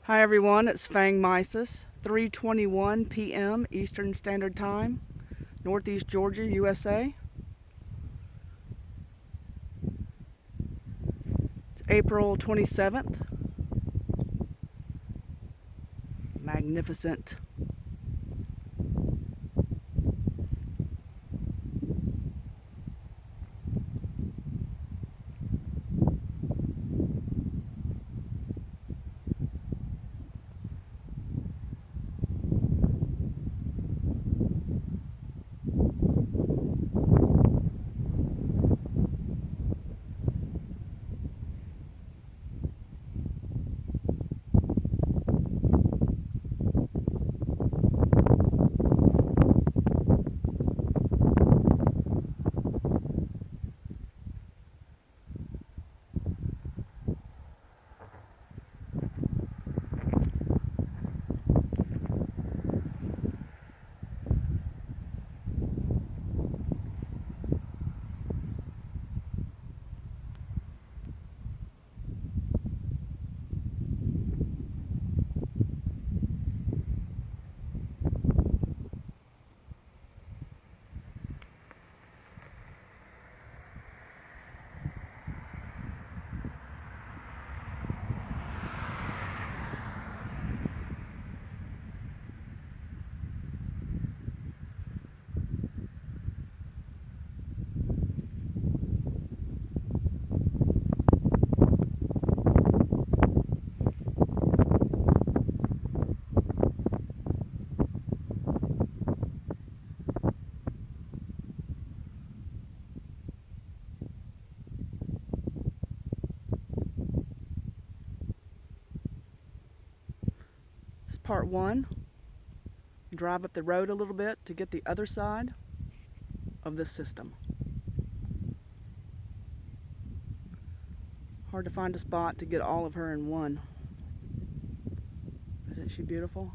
Hi everyone, it's Fang Mises, 3:21 p.m. Eastern Standard Time, Northeast Georgia, USA. It's April 27th. Magnificent. This is part one. Drive up the road a little bit to get the other side of this system. Hard to find a spot to get all of her in one. Isn't she beautiful?